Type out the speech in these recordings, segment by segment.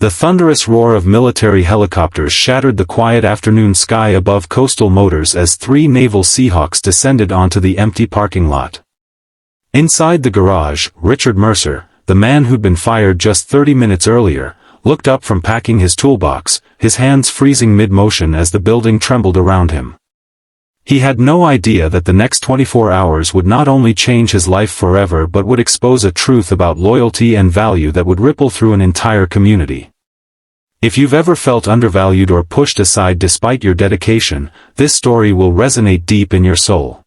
The thunderous roar of military helicopters shattered the quiet afternoon sky above Coastal Motors as 3 Naval Seahawks descended onto the empty parking lot. Inside the garage, Richard Mercer, the man who'd been fired just 30 minutes earlier, looked up from packing his toolbox, his hands freezing mid-motion as the building trembled around him. He had no idea that the next 24 hours would not only change his life forever but would expose a truth about loyalty and value that would ripple through an entire community. If you've ever felt undervalued or pushed aside despite your dedication, this story will resonate deep in your soul.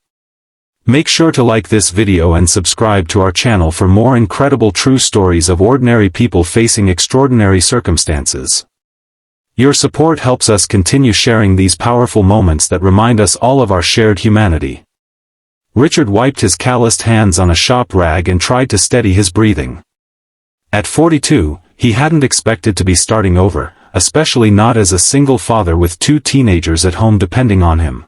Make sure to like this video and subscribe to our channel for more incredible true stories of ordinary people facing extraordinary circumstances. Your support helps us continue sharing these powerful moments that remind us all of our shared humanity. Richard wiped his calloused hands on a shop rag and tried to steady his breathing. At 42, he hadn't expected to be starting over, especially not as a single father with 2 teenagers at home depending on him.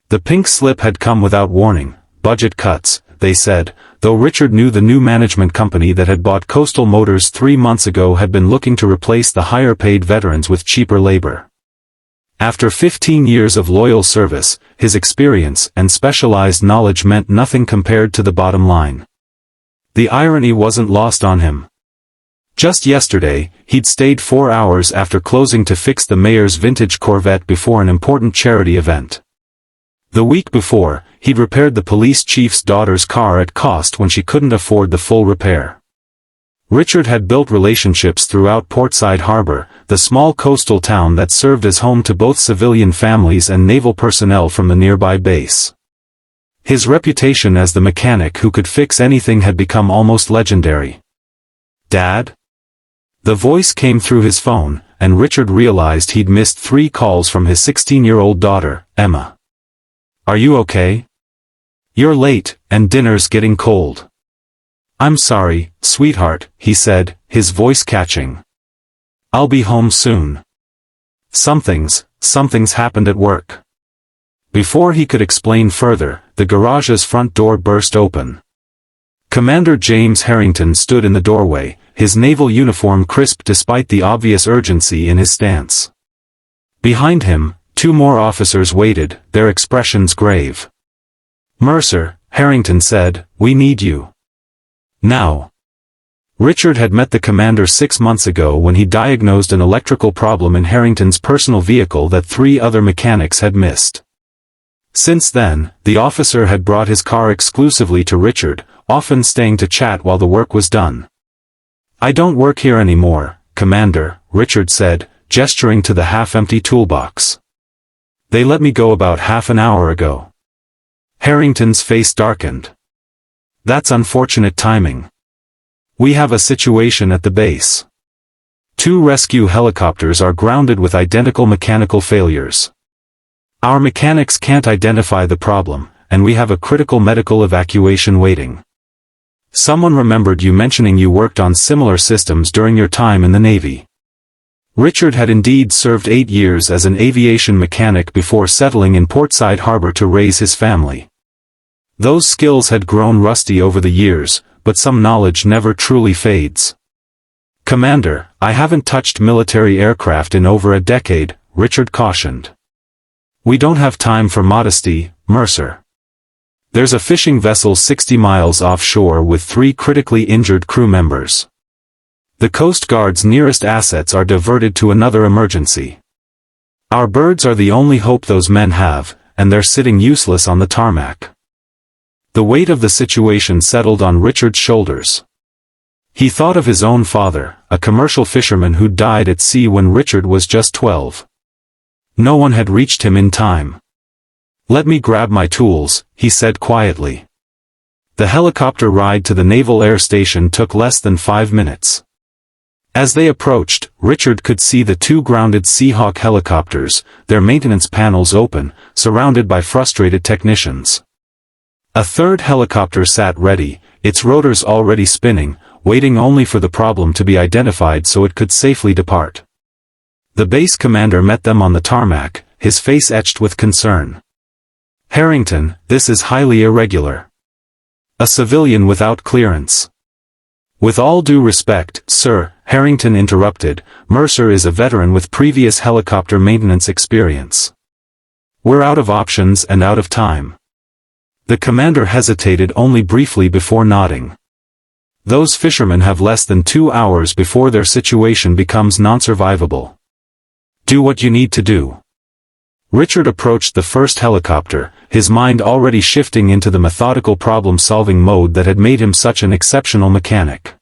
The pink slip had come without warning, budget cuts, they said, though Richard knew the new management company that had bought Coastal Motors 3 months ago had been looking to replace the higher-paid veterans with cheaper labor. After 15 years of loyal service, his experience and specialized knowledge meant nothing compared to the bottom line. The irony wasn't lost on him. Just yesterday, he'd stayed 4 hours after closing to fix the mayor's vintage Corvette before an important charity event. The week before, he'd repaired the police chief's daughter's car at cost when she couldn't afford the full repair. Richard had built relationships throughout Portside Harbor, the small coastal town that served as home to both civilian families and naval personnel from the nearby base. His reputation as the mechanic who could fix anything had become almost legendary. "Dad?" The voice came through his phone, and Richard realized he'd missed 3 calls from his 16-year-old daughter, Emma. "Are you okay? You're late, and dinner's getting cold." "I'm sorry, sweetheart," he said, his voice catching. "I'll be home soon. Something's happened at work." Before he could explain further, the garage's front door burst open. Commander James Harrington stood in the doorway, his naval uniform crisp despite the obvious urgency in his stance. Behind him, 2 more officers waited, their expressions grave. "Mercer," Harrington said, "we need you. Now." Richard had met the commander 6 months ago when he diagnosed an electrical problem in Harrington's personal vehicle that 3 other mechanics had missed. Since then, the officer had brought his car exclusively to Richard, often staying to chat while the work was done. "I don't work here anymore, Commander," Richard said, gesturing to the half-empty toolbox. "They let me go about half an hour ago." Harrington's face darkened. "That's unfortunate timing. We have a situation at the base. 2 rescue helicopters are grounded with identical mechanical failures. Our mechanics can't identify the problem, and we have a critical medical evacuation waiting. Someone remembered you mentioning you worked on similar systems during your time in the Navy." Richard had indeed served 8 years as an aviation mechanic before settling in Portside Harbor to raise his family. Those skills had grown rusty over the years, but some knowledge never truly fades. "Commander, I haven't touched military aircraft in over a decade," Richard cautioned. "We don't have time for modesty, Mercer. There's a fishing vessel 60 miles offshore with 3 critically injured crew members. The Coast Guard's nearest assets are diverted to another emergency. Our birds are the only hope those men have, and they're sitting useless on the tarmac." The weight of the situation settled on Richard's shoulders. He thought of his own father, a commercial fisherman who died at sea when Richard was just 12. No one had reached him in time. "Let me grab my tools," he said quietly. The helicopter ride to the Naval Air Station took less than 5 minutes. As they approached, Richard could see the 2 grounded Seahawk helicopters, their maintenance panels open, surrounded by frustrated technicians. A 3rd helicopter sat ready, its rotors already spinning, waiting only for the problem to be identified so it could safely depart. The base commander met them on the tarmac, his face etched with concern. "Harrington, this is highly irregular. A civilian without clearance." "With all due respect, sir," Harrington interrupted. Mercer is a veteran with previous helicopter maintenance experience. We're out of options and out of time. The commander hesitated only briefly before nodding. Those fishermen have less than 2 hours before their situation becomes non-survivable. Do what you need to do. Richard approached the first helicopter, his mind already shifting into the methodical problem-solving mode that had made him such an exceptional mechanic.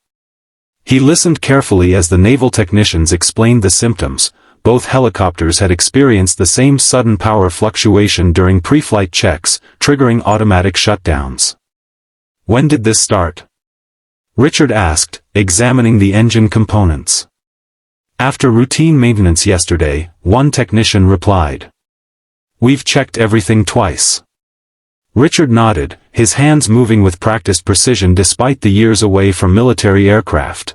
He listened carefully as the naval technicians explained the symptoms. Both helicopters had experienced the same sudden power fluctuation during pre-flight checks, triggering automatic shutdowns. When did this start? Richard asked, examining the engine components. After routine maintenance yesterday, one technician replied. We've checked everything twice. Richard nodded, his hands moving with practiced precision despite the years away from military aircraft.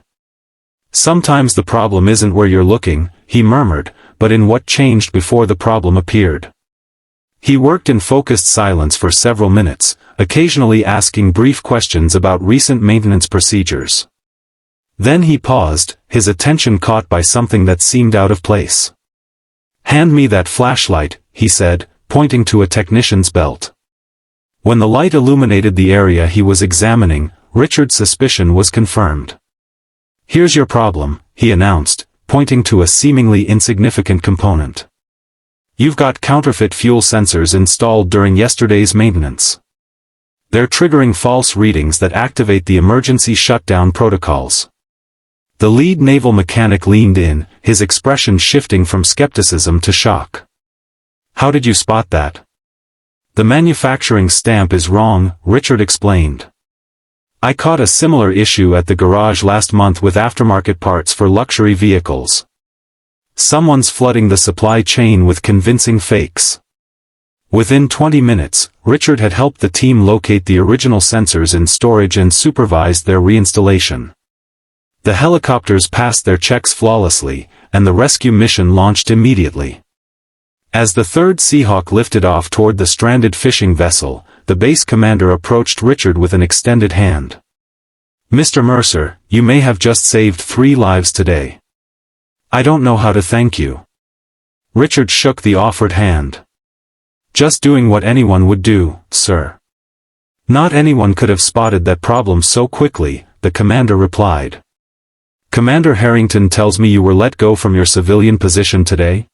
Sometimes the problem isn't where you're looking, he murmured, but in what changed before the problem appeared. He worked in focused silence for several minutes, occasionally asking brief questions about recent maintenance procedures. Then he paused, his attention caught by something that seemed out of place. Hand me that flashlight, he said, pointing to a technician's belt. When the light illuminated the area he was examining, Richard's suspicion was confirmed. Here's your problem, he announced, pointing to a seemingly insignificant component. You've got counterfeit fuel sensors installed during yesterday's maintenance. They're triggering false readings that activate the emergency shutdown protocols. The lead naval mechanic leaned in, his expression shifting from skepticism to shock. How did you spot that? The manufacturing stamp is wrong, Richard explained. I caught a similar issue at the garage last month with aftermarket parts for luxury vehicles. Someone's flooding the supply chain with convincing fakes. Within 20 minutes, Richard had helped the team locate the original sensors in storage and supervised their reinstallation. The helicopters passed their checks flawlessly, and the rescue mission launched immediately. As the third Seahawk lifted off toward the stranded fishing vessel, the base commander approached Richard with an extended hand. Mr. Mercer, you may have just saved 3 lives today. I don't know how to thank you. Richard shook the offered hand. Just doing what anyone would do, sir. Not anyone could have spotted that problem so quickly, the commander replied. Commander Harrington tells me you were let go from your civilian position today?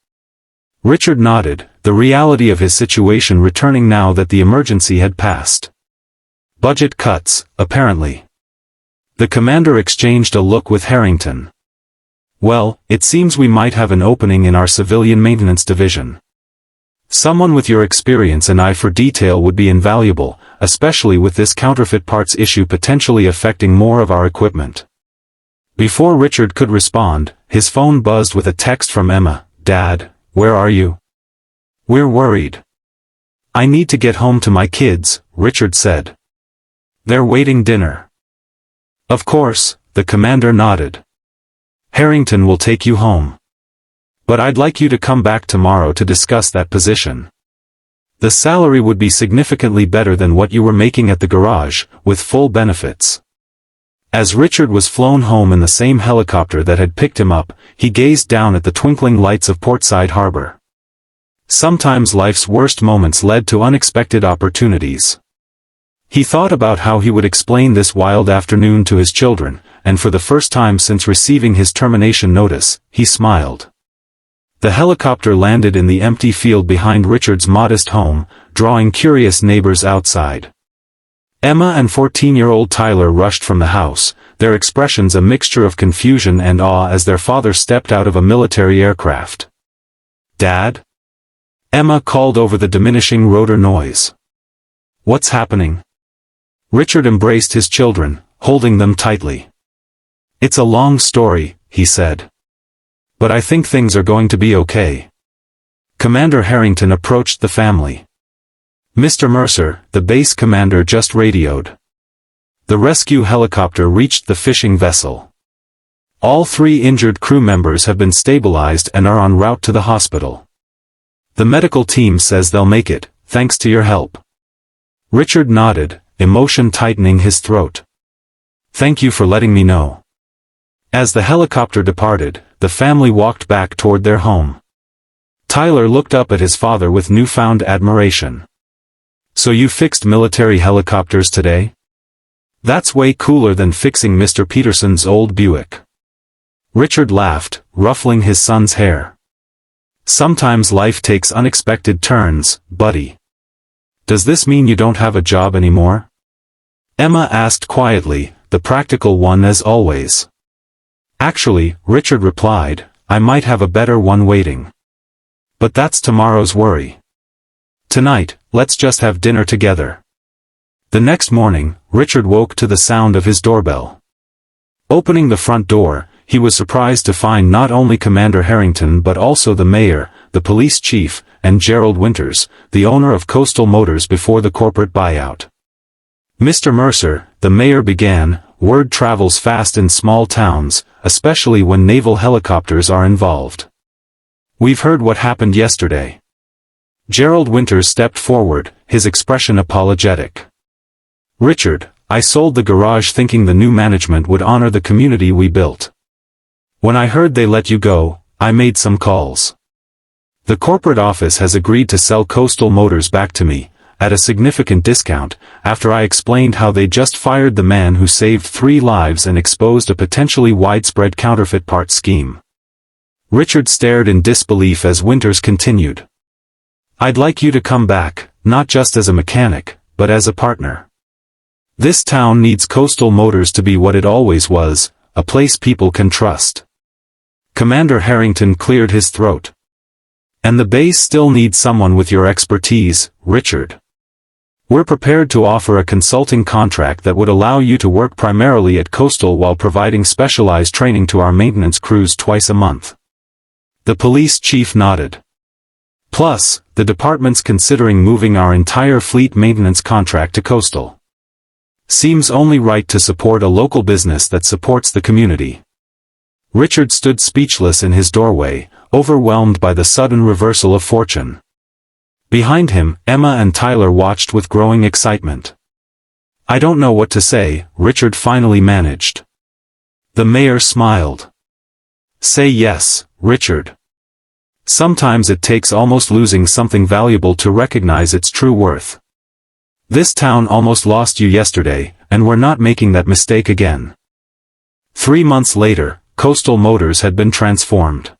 Richard nodded, the reality of his situation returning now that the emergency had passed. Budget cuts, apparently. The commander exchanged a look with Harrington. Well, it seems we might have an opening in our civilian maintenance division. Someone with your experience and eye for detail would be invaluable, especially with this counterfeit parts issue potentially affecting more of our equipment. Before Richard could respond, his phone buzzed with a text from Emma. Dad, where are you? We're worried. I need to get home to my kids, Richard said. They're waiting dinner. Of course, the commander nodded. Harrington will take you home. But I'd like you to come back tomorrow to discuss that position. The salary would be significantly better than what you were making at the garage, with full benefits. As Richard was flown home in the same helicopter that had picked him up, he gazed down at the twinkling lights of Portside Harbor. Sometimes life's worst moments led to unexpected opportunities. He thought about how he would explain this wild afternoon to his children, and for the first time since receiving his termination notice, he smiled. The helicopter landed in the empty field behind Richard's modest home, drawing curious neighbors outside. Emma and 14-year-old Tyler rushed from the house, their expressions a mixture of confusion and awe as their father stepped out of a military aircraft. Dad? Emma called over the diminishing rotor noise. What's happening? Richard embraced his children, holding them tightly. It's a long story, he said. But I think things are going to be okay. Commander Harrington approached the family. Mr. Mercer, the base commander just radioed. The rescue helicopter reached the fishing vessel. All 3 injured crew members have been stabilized and are en route to the hospital. The medical team says they'll make it, thanks to your help. Richard nodded, emotion tightening his throat. Thank you for letting me know. As the helicopter departed, the family walked back toward their home. Tyler looked up at his father with newfound admiration. "So you fixed military helicopters today? That's way cooler than fixing Mr. Peterson's old Buick." Richard laughed, ruffling his son's hair. "Sometimes life takes unexpected turns, buddy. Does this mean you don't have a job anymore?" Emma asked quietly, the practical one as always. "Actually," Richard replied, "I might have a better one waiting. But that's tomorrow's worry. Tonight, let's just have dinner together." The next morning, Richard woke to the sound of his doorbell. Opening the front door, he was surprised to find not only Commander Harrington but also the mayor, the police chief, and Gerald Winters, the owner of Coastal Motors before the corporate buyout. "Mr. Mercer," the mayor began, "word travels fast in small towns, especially when naval helicopters are involved. We've heard what happened yesterday." Gerald Winters stepped forward, his expression apologetic. "Richard, I sold the garage thinking the new management would honor the community we built. When I heard they let you go, I made some calls. The corporate office has agreed to sell Coastal Motors back to me, at a significant discount, after I explained how they just fired the man who saved 3 lives and exposed a potentially widespread counterfeit part scheme." Richard stared in disbelief as Winters continued. "I'd like you to come back, not just as a mechanic, but as a partner. This town needs Coastal Motors to be what it always was, a place people can trust." Commander Harrington cleared his throat. "And the base still needs someone with your expertise, Richard. We're prepared to offer a consulting contract that would allow you to work primarily at Coastal while providing specialized training to our maintenance crews twice a month." The police chief nodded. "Plus, the department's considering moving our entire fleet maintenance contract to Coastal. Seems only right to support a local business that supports the community." Richard stood speechless in his doorway, overwhelmed by the sudden reversal of fortune. Behind him, Emma and Tyler watched with growing excitement. "I don't know what to say," Richard finally managed. The mayor smiled. "Say yes, Richard. Sometimes it takes almost losing something valuable to recognize its true worth. This town almost lost you yesterday, and we're not making that mistake again." 3 months later, Coastal Motors had been transformed.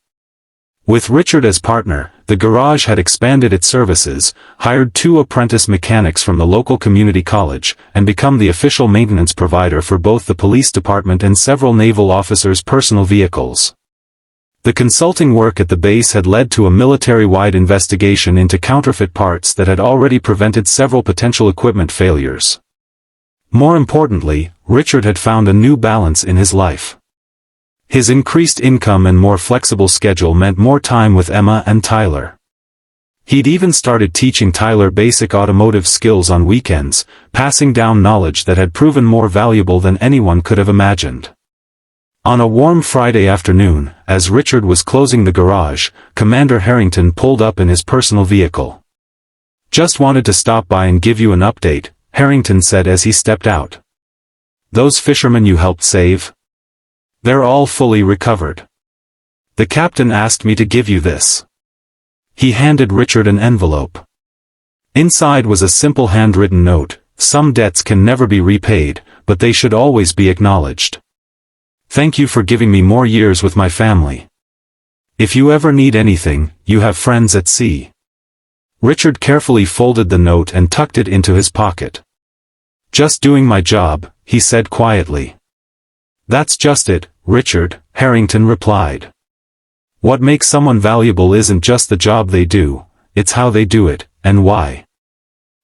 With Richard as partner, the garage had expanded its services, hired 2 apprentice mechanics from the local community college, and become the official maintenance provider for both the police department and several naval officers' personal vehicles. The consulting work at the base had led to a military-wide investigation into counterfeit parts that had already prevented several potential equipment failures. More importantly, Richard had found a new balance in his life. His increased income and more flexible schedule meant more time with Emma and Tyler. He'd even started teaching Tyler basic automotive skills on weekends, passing down knowledge that had proven more valuable than anyone could have imagined. On a warm Friday afternoon, as Richard was closing the garage, Commander Harrington pulled up in his personal vehicle. "Just wanted to stop by and give you an update," Harrington said as he stepped out. "Those fishermen you helped save? They're all fully recovered. The captain asked me to give you this." He handed Richard an envelope. Inside was a simple handwritten note: "Some debts can never be repaid, but they should always be acknowledged. Thank you for giving me more years with my family. If you ever need anything, you have friends at sea." Richard carefully folded the note and tucked it into his pocket. "Just doing my job," he said quietly. "That's just it, Richard," Harrington replied. "What makes someone valuable isn't just the job they do, it's how they do it, and why.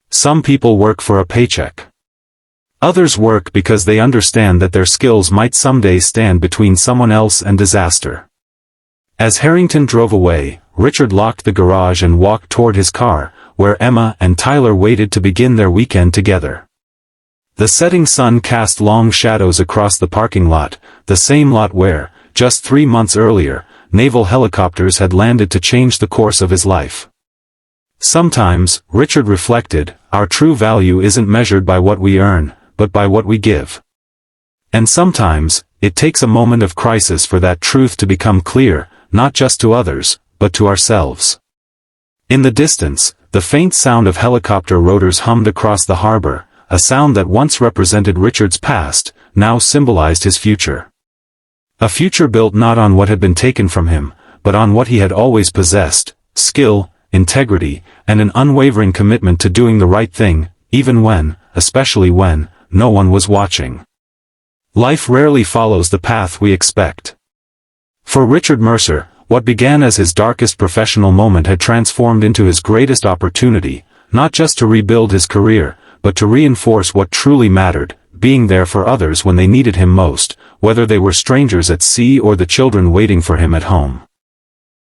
Some people work for a paycheck. Others work because they understand that their skills might someday stand between someone else and disaster." As Harrington drove away, Richard locked the garage and walked toward his car, where Emma and Tyler waited to begin their weekend together. The setting sun cast long shadows across the parking lot, the same lot where, just 3 months earlier, naval helicopters had landed to change the course of his life. Sometimes, Richard reflected, our true value isn't measured by what we earn, but by what we give. And sometimes, it takes a moment of crisis for that truth to become clear, not just to others, but to ourselves. In the distance, the faint sound of helicopter rotors hummed across the harbor, a sound that once represented Richard's past, now symbolized his future. A future built not on what had been taken from him, but on what he had always possessed: skill, integrity, and an unwavering commitment to doing the right thing, even when, especially when, no one was watching. Life rarely follows the path we expect. For Richard Mercer, what began as his darkest professional moment had transformed into his greatest opportunity, not just to rebuild his career, but to reinforce what truly mattered, being there for others when they needed him most, whether they were strangers at sea or the children waiting for him at home.